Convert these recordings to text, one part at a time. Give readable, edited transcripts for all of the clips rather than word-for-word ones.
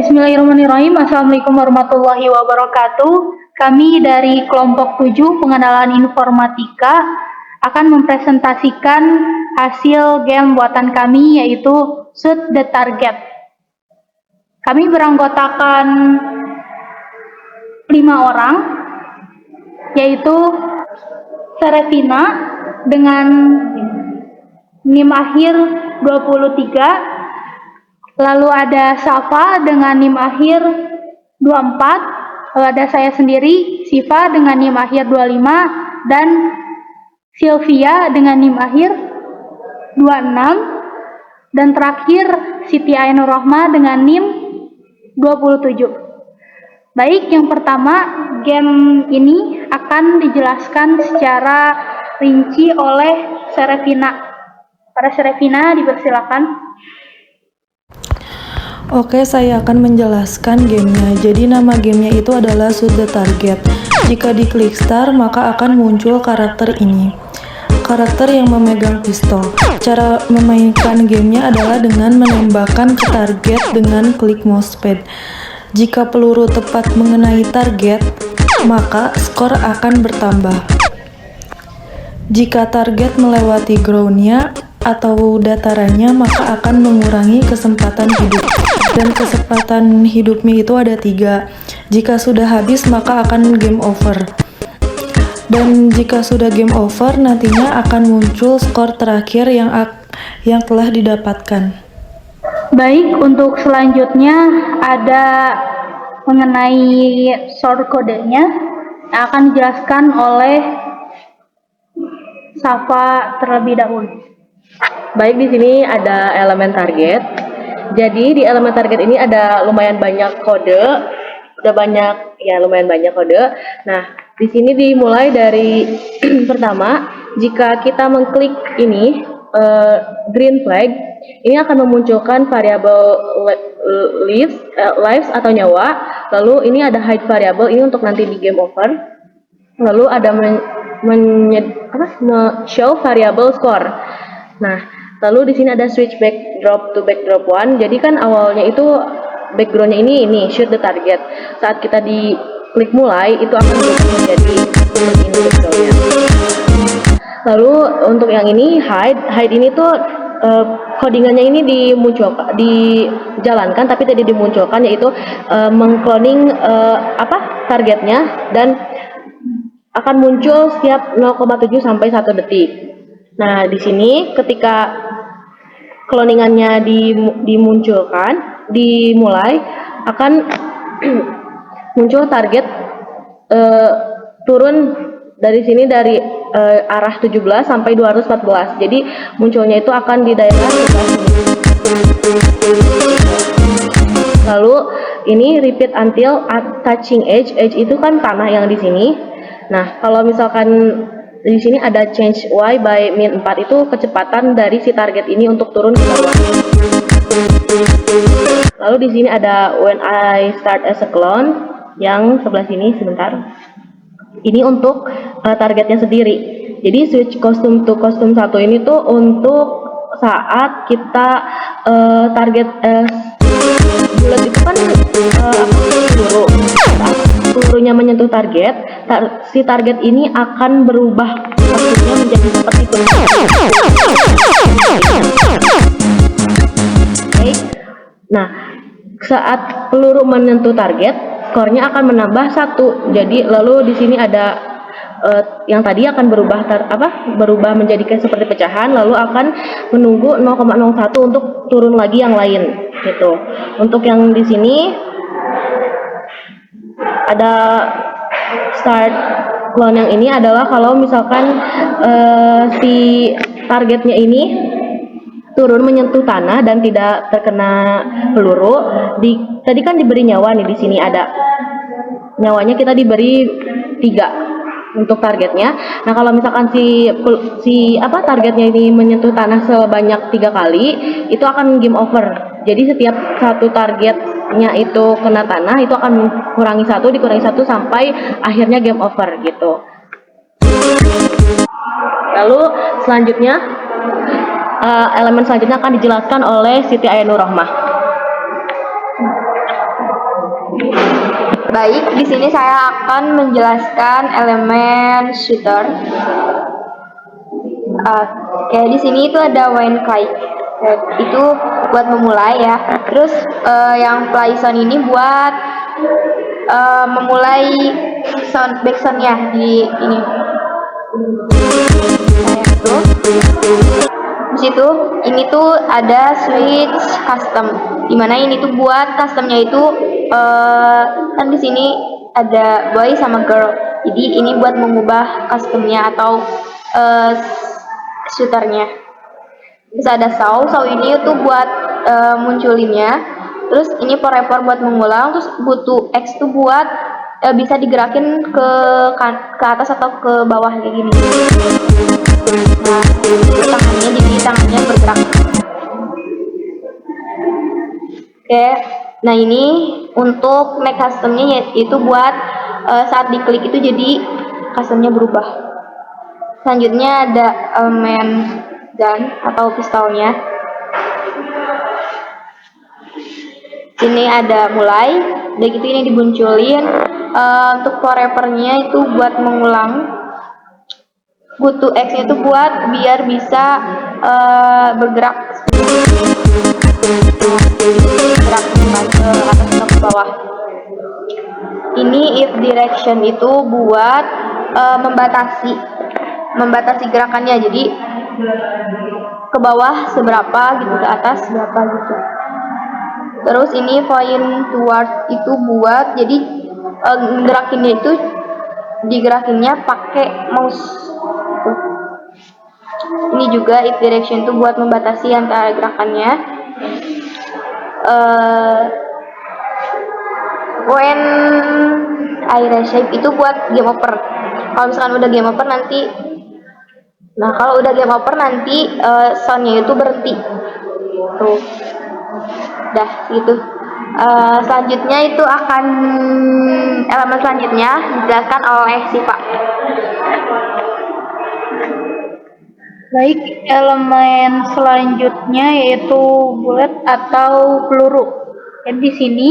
Bismillahirrahmanirrahim. Assalamualaikum warahmatullahi wabarakatuh. Kami dari kelompok 7 pengenalan informatika akan mempresentasikan hasil game buatan kami, yaitu Shoot the Target. Kami beranggotakan 5 orang, yaitu Serafina dengan NIM akhir 23, lalu ada Safa dengan NIM akhir 24, lalu ada saya sendiri, Siva dengan NIM akhir 25, dan Sylvia dengan NIM akhir 26, dan terakhir Siti Ainur Rohmah dengan NIM 27. Baik, yang pertama, game ini akan dijelaskan secara rinci oleh Serafina. Para Serafina, dipersilakan. Oke, saya akan menjelaskan gamenya. Jadi nama gamenya itu adalah Shoot the Target. Jika diklik start, maka akan muncul karakter ini. Karakter yang memegang pistol. Cara memainkan gamenya adalah dengan menembakkan ke target dengan klik mousepad. Jika peluru tepat mengenai target, maka skor akan bertambah. Jika target melewati groundnya atau datarannya, maka akan mengurangi kesempatan hidup. Dan kesempatan hidupnya itu ada 3. Jika sudah habis, maka akan game over. Dan jika sudah game over, nantinya akan muncul skor terakhir yang telah didapatkan. Baik, untuk selanjutnya ada mengenai short kodenya yang akan dijelaskan oleh Safa terlebih dahulu. Baik, di sini ada elemen target. Jadi di elemen target ini ada lumayan banyak kode, lumayan banyak kode. Nah, di sini dimulai dari pertama, jika kita mengklik ini green flag, ini akan memunculkan variabel lives atau nyawa. Lalu ini ada hide variable, ini untuk nanti di game over. Lalu ada show variable score. Nah, lalu di sini ada switch backdrop to backdrop 1. Jadi kan awalnya itu backgroundnya ini shoot the target. Saat kita di klik mulai, itu akan menjadi ini backgroundnya. Lalu untuk yang ini hide ini tuh codingannya ini dijalankan tapi tidak dimunculkan, yaitu mengcloning targetnya dan akan muncul setiap 0,7 sampai 1 detik. Nah, di sini ketika cloningannya dimulai akan muncul target turun dari sini dari arah 17 sampai 214. Jadi munculnya itu akan di daerah sebelah sini. Lalu ini repeat until touching edge. Edge itu kan tanah yang di sini. Nah, kalau misalkan di sini ada change y by min 4, itu kecepatan dari si target ini untuk turun ke bawah. Lalu di sini ada when I start as a clone yang sebelah sini sebentar. Ini untuk targetnya sendiri. Jadi switch costume to costume 1 ini tuh untuk saat kita target bulat itu kan pelurunya menyentuh target, si target ini akan berubah maksudnya menjadi seperti itu. Okay. Nah, saat peluru menyentuh target, skornya akan menambah 1. Jadi lalu di sini ada yang tadi akan berubah menjadi kayak seperti pecahan, lalu akan menunggu 0,01 untuk turun lagi yang lain gitu. Untuk yang di sini ada start clone yang ini adalah kalau misalkan si targetnya ini turun menyentuh tanah dan tidak terkena peluru. Tadi kan diberi nyawa nih, di sini ada nyawanya, kita diberi 3 untuk targetnya. Nah, kalau misalkan targetnya ini menyentuh tanah sebanyak 3 kali, itu akan game over. Jadi setiap satu targetnya itu kena tanah, itu akan dikurangi 1 sampai akhirnya game over gitu. Lalu selanjutnya elemen selanjutnya akan dijelaskan oleh Siti Ainur Rohmah. Baik, di sini saya akan menjelaskan elemen shooter. Oke, di sini itu ada when click. Itu buat memulai ya. Terus yang play sound ini buat memulai sound backsoundnya di ini. Kayak itu. Di situ ini tuh ada switch custom. Dimana ini tuh buat customnya itu kan di sini ada boy sama girl. Jadi ini buat mengubah customnya atau shooternya. Terus ada saw ini tuh buat munculinnya. Terus ini forever buat mengulang. Terus butuh X tuh buat bisa digerakin ke atas atau ke bawah kayak gini. Nah, tangannya jadi tangannya bergerak. Oke, nah ini untuk make customnya yaitu buat saat diklik itu jadi customnya berubah. Selanjutnya ada elemen gun atau pistolnya. Ini ada mulai, udah gitu ini dibunculin. Untuk forevernya itu buat mengulang. Butuh X itu buat biar bisa bergerak ke atas atau ke bawah. Ini if direction itu buat membatasi gerakannya, jadi ke bawah seberapa gitu, ke atas berapa gitu. Terus ini point toward itu buat jadi gerakinnya itu digerakinnya pakai mouse. Ini juga if direction itu buat membatasi antara gerakannya. When I reshape itu buat game over. Kalau misalkan udah game over nanti, kalau udah game over nanti soundnya itu berhenti. Tuh, dah gitu. Selanjutnya itu akan elemen selanjutnya dijelaskan oleh Siva. Baik, elemen selanjutnya yaitu bullet atau peluru. Jadi di sini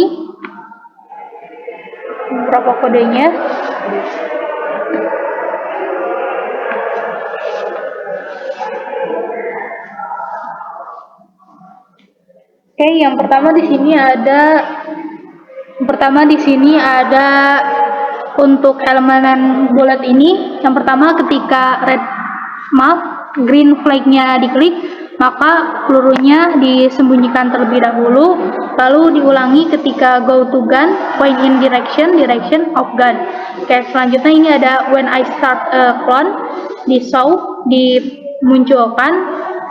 beberapa kodenya. Oke, yang pertama di sini ada untuk elemen bullet ini. Yang pertama ketika green flag-nya diklik, maka pelurunya disembunyikan terlebih dahulu, lalu diulangi ketika go to gun, point in direction of gun. Oke, selanjutnya ini ada when I start a clone, di show, dimunculkan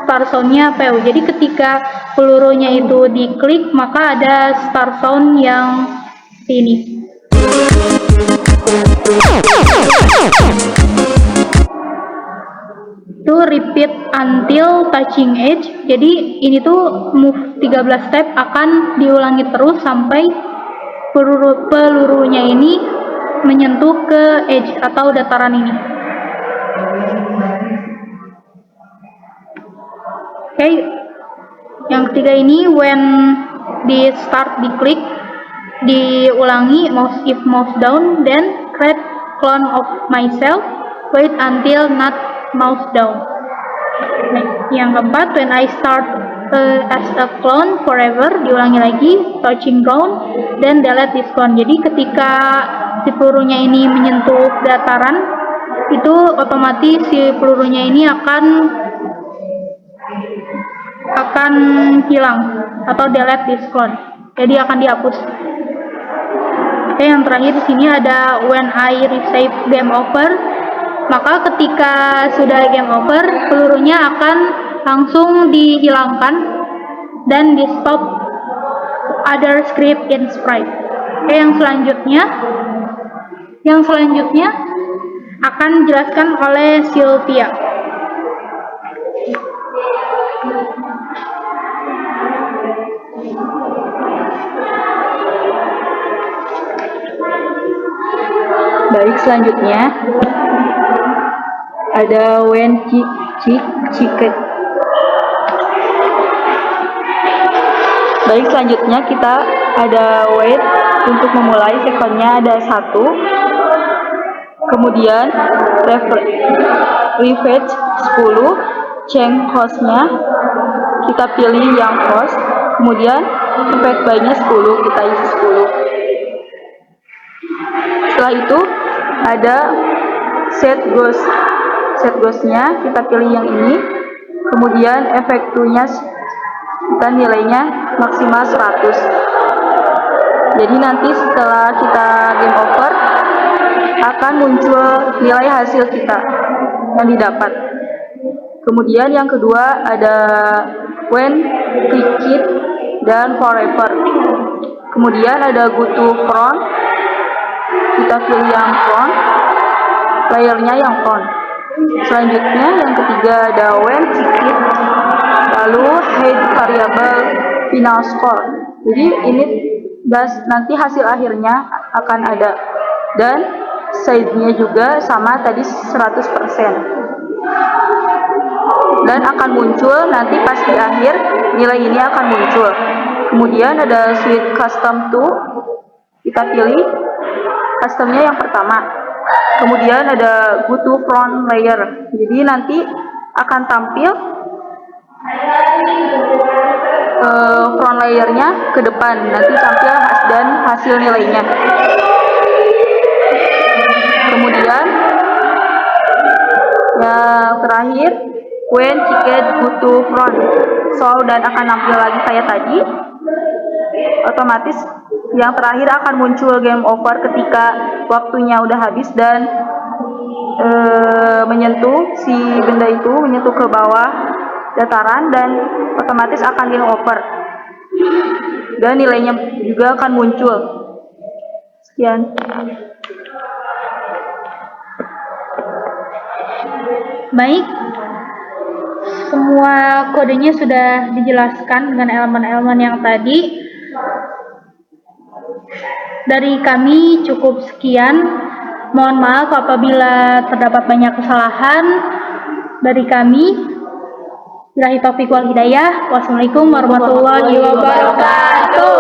start sound-nya PU. Jadi ketika pelurunya itu diklik, maka ada start sound yang ini. Itu repeat until touching edge. Jadi ini tuh move 13 step akan diulangi terus sampai pelurunya ini menyentuh ke edge atau dataran ini. Oke, yang ketiga ini when di start diklik, diulangi mouse down, then create clone of myself, wait until not mouse down. Nah, yang keempat when I start as a clone forever, diulangi lagi, touching ground, then delete this clone. Jadi ketika si pelurunya ini menyentuh dataran, itu otomatis si pelurunya ini akan hilang atau delete this clone. Jadi akan dihapus. Oke, yang terakhir di sini ada when I resave game over. Maka ketika sudah game over, pelurunya akan langsung dihilangkan dan di stop other script in sprite. Oke, yang selanjutnya akan dijelaskan oleh Sylvia. Baik, selanjutnya ada when chicken. Baik, selanjutnya kita ada wait Untuk memulai sequence-nya ada 1, kemudian refresh 10, change host-nya, kita pilih yang host, kemudian invite by-nya 10, kita isi 10. Setelah itu ada set ghost-nya, kita pilih yang ini, kemudian efektunya kita nilainya maksimal 100. Jadi nanti setelah kita game over akan muncul nilai hasil kita yang didapat. Kemudian yang kedua ada when, click it, dan forever. Kemudian ada go to front, kita pilih yang front, layernya yang front. Selanjutnya yang ketiga ada when, click it, lalu hide variable final score. Jadi ini nanti hasil akhirnya akan ada, dan size-nya juga sama tadi 100%, dan akan muncul nanti pas di akhir nilai ini akan muncul. Kemudian ada switch custom to, kita pilih customnya yang pertama. Kemudian ada go to front layer, jadi nanti akan tampil front layernya ke depan, nanti tampil dan hasil nilainya. Kemudian yang terakhir when ticket go to front, dan akan tampil lagi kayak tadi. Otomatis yang terakhir akan muncul game over ketika waktunya udah habis dan menyentuh si benda itu, menyentuh ke bawah dataran, dan otomatis akan game over dan nilainya juga akan muncul. Sekian. Baik, semua kodenya sudah dijelaskan dengan elemen-elemen yang tadi. Dari kami cukup sekian. Mohon maaf apabila terdapat banyak kesalahan dari kami. Billahi taufiq wal hidayah. Wassalamualaikum warahmatullahi wabarakatuh.